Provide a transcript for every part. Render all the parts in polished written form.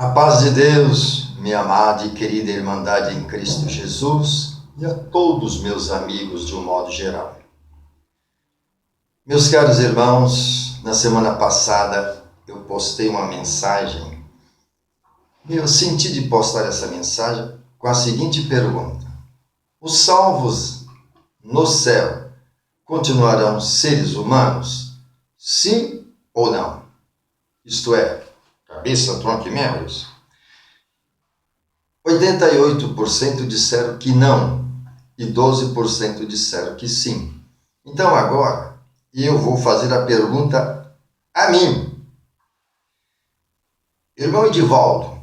A paz de Deus, minha amada e querida Irmandade em Cristo Jesus, e a todos meus amigos de um modo geral. Meus caros irmãos, na semana passada eu postei uma mensagem e eu senti de postar essa mensagem com a seguinte pergunta: os salvos no céu continuarão seres humanos? Sim ou não? Isto é, cabeça, tronco e membros? 88% disseram que não e 12% disseram que sim. Então agora eu vou fazer a pergunta a mim. Irmão Edivaldo,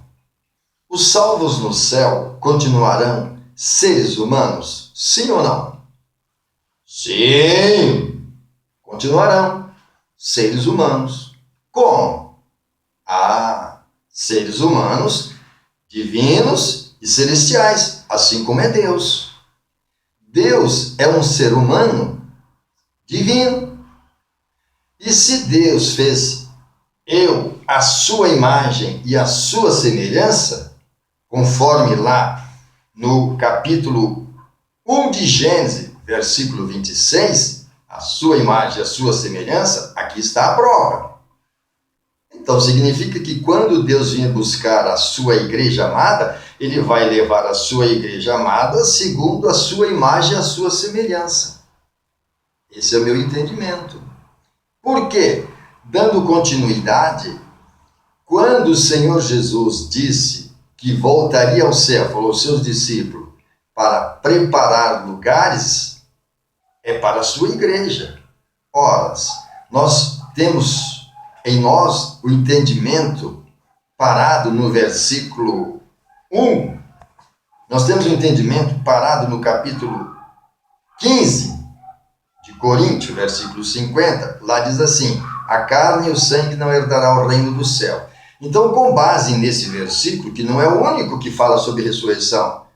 os salvos no céu continuarão seres humanos? Sim ou não? Sim! Continuarão seres humanos. Como? Seres humanos, divinos e celestiais, assim como é Deus. Deus é um ser humano divino. E se Deus fez eu, a sua imagem e a sua semelhança, conforme lá no capítulo 1 de Gênesis, versículo 26, a sua imagem e a sua semelhança, aqui está a prova. Então significa que quando Deus vinha buscar a sua igreja amada, ele vai levar a sua igreja amada segundo a sua imagem e a sua semelhança. Esse é o meu entendimento. Por quê? Dando continuidade, quando o Senhor Jesus disse que voltaria ao céu, falou aos seus discípulos, para preparar lugares, é para a sua igreja. Ora, nós temos em nós o entendimento parado no versículo 1. Nós temos o entendimento parado no capítulo 15 de Coríntios, versículo 50. Lá diz assim: a carne e o sangue não herdará o reino do céu. Então, com base nesse versículo, que não é o único que fala sobre ressurreição,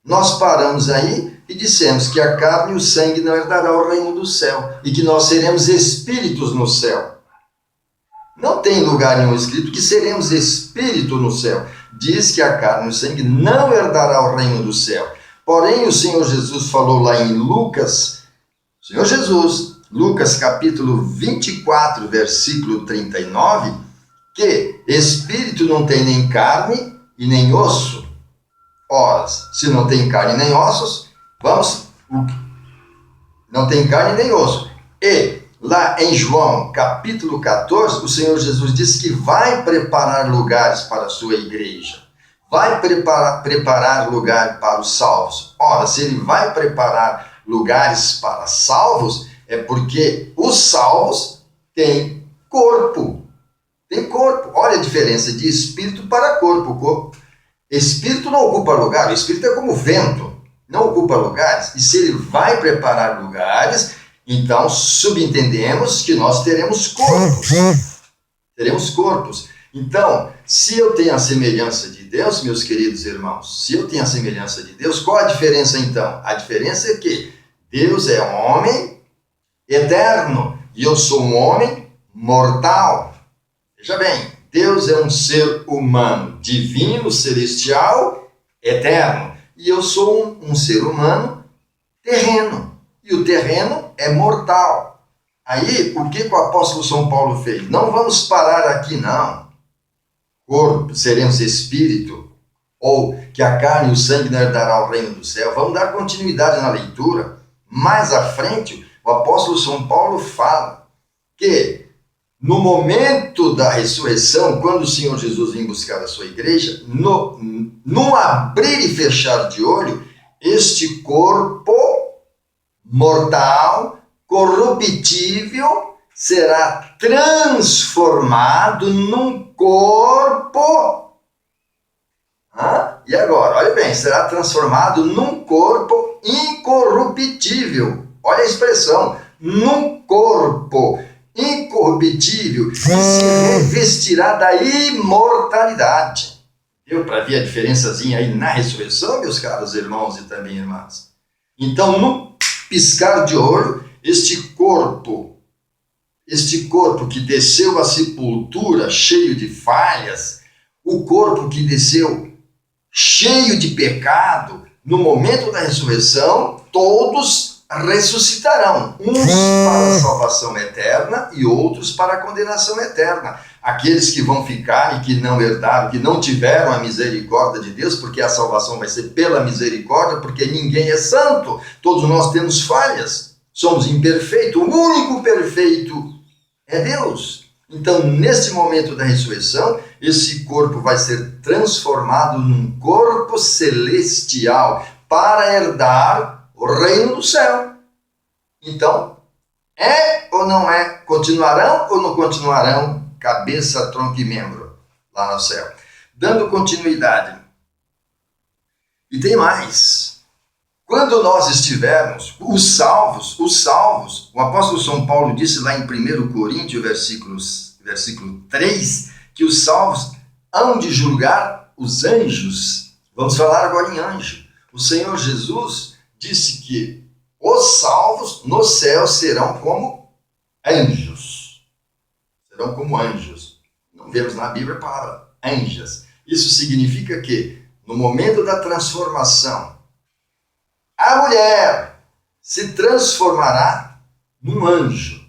nós paramos aí e dissemos que a carne e o sangue não herdará o reino do céu e que nós seremos espíritos no céu. Não tem lugar nenhum escrito que seremos espírito no céu. Diz que a carne e o sangue não herdará o reino do céu. Porém, o Senhor Jesus falou lá em Lucas, Lucas capítulo 24, versículo 39, que espírito não tem nem carne e nem osso. Ora, se não tem carne nem ossos, não tem carne nem osso. E lá em João, capítulo 14, o Senhor Jesus disse que vai preparar lugares para a sua igreja. Vai preparar lugar para os salvos. Ora, se ele vai preparar lugares para salvos, é porque os salvos têm corpo. Tem corpo. Olha a diferença de espírito para corpo. Espírito não ocupa lugar. O espírito é como vento. Não ocupa lugares. E se ele vai preparar lugares, então, subentendemos que nós teremos corpos. Teremos corpos. Então, se eu tenho a semelhança de Deus, meus queridos irmãos, se eu tenho a semelhança de Deus, qual a diferença então? A diferença é que Deus é um homem eterno e eu sou um homem mortal. Veja bem, Deus é um ser humano divino, celestial, eterno. E eu sou um ser humano terreno. E o terreno é mortal. Aí, o que o apóstolo São Paulo fez? Não vamos parar aqui, não. Corpo, seremos espírito, ou que a carne e o sangue não herdará o reino do céu. Vamos dar continuidade na leitura. Mais à frente, o apóstolo São Paulo fala que no momento da ressurreição, quando o Senhor Jesus vem buscar a sua igreja, no abrir e fechar de olho, este corpo mortal, corruptível, será transformado num corpo. E agora, olha bem, será transformado num corpo incorruptível. Olha a expressão, num corpo incorruptível, que se revestirá da imortalidade. Deu para ver a diferençazinha aí na ressurreição, meus caros irmãos e também irmãs? Então, no piscar de olho, este corpo que desceu à sepultura cheio de falhas, o corpo que desceu cheio de pecado, no momento da ressurreição, todos ressuscitarão, uns para a salvação eterna e outros para a condenação eterna. Aqueles que vão ficar e que não herdaram, que não tiveram a misericórdia de Deus, porque a salvação vai ser pela misericórdia, porque ninguém é santo, todos nós temos falhas, somos imperfeitos, o único perfeito é Deus. Então, nesse momento da ressurreição, esse corpo vai ser transformado num corpo celestial para herdar o reino do céu. Então, é ou não é? Continuarão ou não continuarão? Cabeça, tronco e membro lá no céu. Dando continuidade. E tem mais. Quando nós estivermos, os salvos, o apóstolo São Paulo disse lá em 1 Coríntios, versículo 3, que os salvos hão de julgar os anjos. Vamos falar agora em anjo. O Senhor Jesus disse que os salvos no céu serão como anjos. Serão como anjos. Não vemos na Bíblia a palavra anjas. Isso significa que, no momento da transformação, a mulher se transformará num anjo.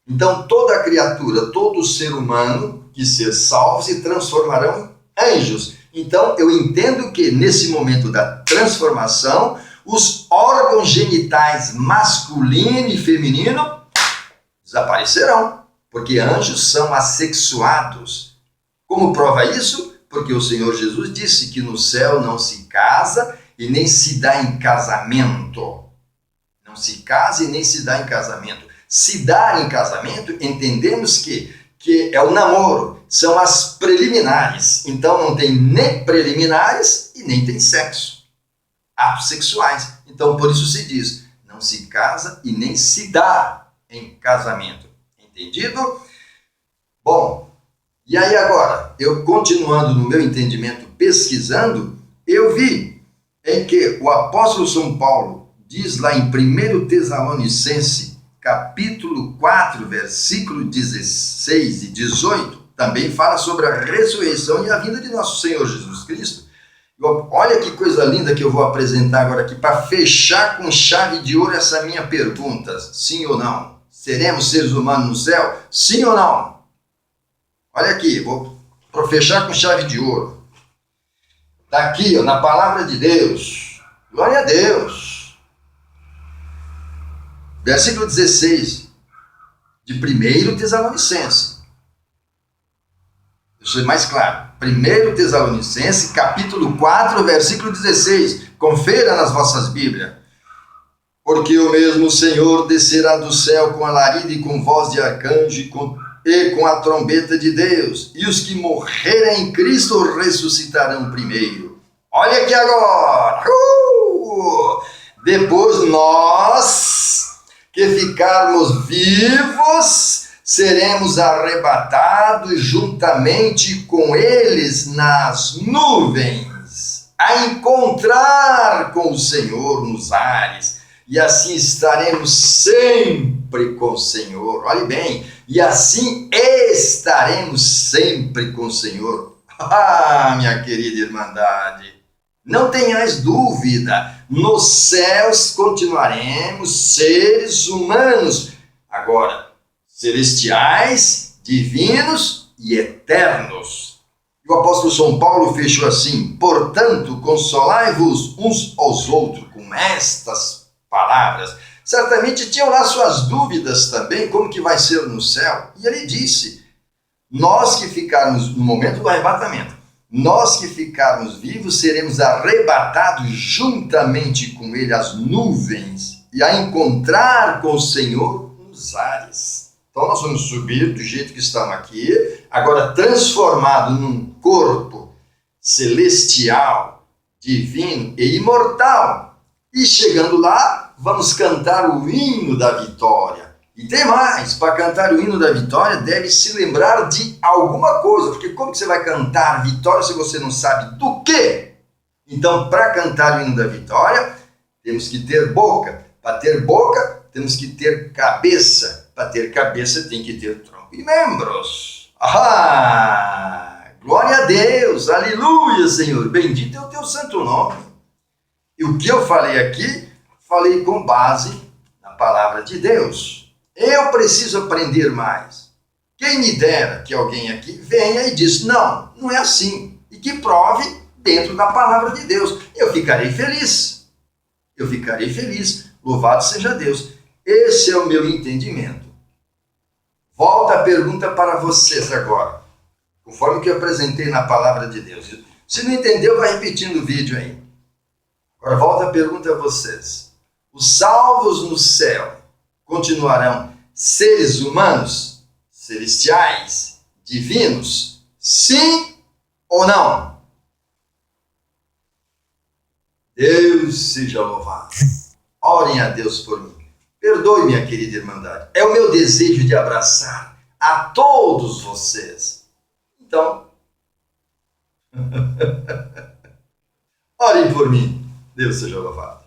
Então, toda criatura, todo ser humano que ser salvo se transformarão em anjos. Então, eu entendo que, nesse momento da transformação, os órgãos genitais masculino e feminino desaparecerão, porque anjos são assexuados. Como prova isso? Porque o Senhor Jesus disse que no céu não se casa e nem se dá em casamento. Não se casa e nem se dá em casamento. Se dar em casamento, entendemos que é o namoro, são as preliminares. Então não tem nem preliminares e nem tem sexo. Atos sexuais. Então por isso se diz, não se casa e nem se dá em casamento. Entendido? Bom, e aí agora, eu continuando no meu entendimento, pesquisando, eu vi em que o apóstolo São Paulo diz lá em 1 Tessalonicenses, capítulo 4, versículo 16 e 18, também fala sobre a ressurreição e a vinda de nosso Senhor Jesus Cristo. Olha que coisa linda que eu vou apresentar agora aqui, para fechar com chave de ouro essa minha pergunta, sim ou não? Seremos seres humanos no céu? Sim ou não? Olha aqui, vou fechar com chave de ouro. Está aqui, ó, na palavra de Deus. Glória a Deus. Versículo 16 de 1 Tessalonicenses. Deixa eu ser mais claro. 1 Tessalonicenses, capítulo 4, versículo 16. Confira nas vossas Bíblias. Porque o mesmo Senhor descerá do céu com alarido e com voz de arcanjo e com a trombeta de Deus. E os que morrerem em Cristo ressuscitarão primeiro. Olha aqui agora. Depois nós que ficarmos vivos, seremos arrebatados juntamente com eles nas nuvens, a encontrar com o Senhor nos ares, e assim estaremos sempre com o Senhor. Olhe bem, e assim estaremos sempre com o Senhor. Ah, minha querida irmandade, não tenhais dúvida, nos céus continuaremos seres humanos, agora, celestiais, divinos e eternos. E o apóstolo São Paulo fechou assim: portanto, consolai-vos uns aos outros com estas palavras. Certamente tinham lá suas dúvidas também, como que vai ser no céu. E ele disse, nós que ficarmos no momento do arrebatamento, nós que ficarmos vivos, seremos arrebatados juntamente com ele às nuvens e a encontrar com o Senhor nos ares. Então nós vamos subir do jeito que estamos aqui, agora transformado num corpo celestial, divino e imortal. E chegando lá, vamos cantar o hino da vitória. E tem mais, para cantar o hino da vitória, deve se lembrar de alguma coisa, porque como que você vai cantar vitória se você não sabe do quê? Então, para cantar o hino da vitória, temos que ter boca. Para ter boca, temos que ter cabeça. Para ter cabeça, tem que ter tronco e membros. Ah! Glória a Deus, aleluia, Senhor, bendito é o teu santo nome. E o que eu falei aqui, falei com base na palavra de Deus. Eu preciso aprender mais. Quem me dera que alguém aqui venha e diz, não, não é assim. E que prove dentro da palavra de Deus. Eu ficarei feliz. Eu ficarei feliz. Louvado seja Deus. Esse é o meu entendimento. Volta a pergunta para vocês agora. Conforme que eu apresentei na palavra de Deus. Se não entendeu, vai repetindo o vídeo aí. Agora volta a pergunta a vocês. Os salvos no céu continuarão seres humanos, celestiais, divinos? Sim ou não? Deus seja louvado. Orem a Deus por mim. Perdoe, minha querida irmandade. É o meu desejo de abraçar a todos vocês. Então, orem por mim. Deus seja louvado.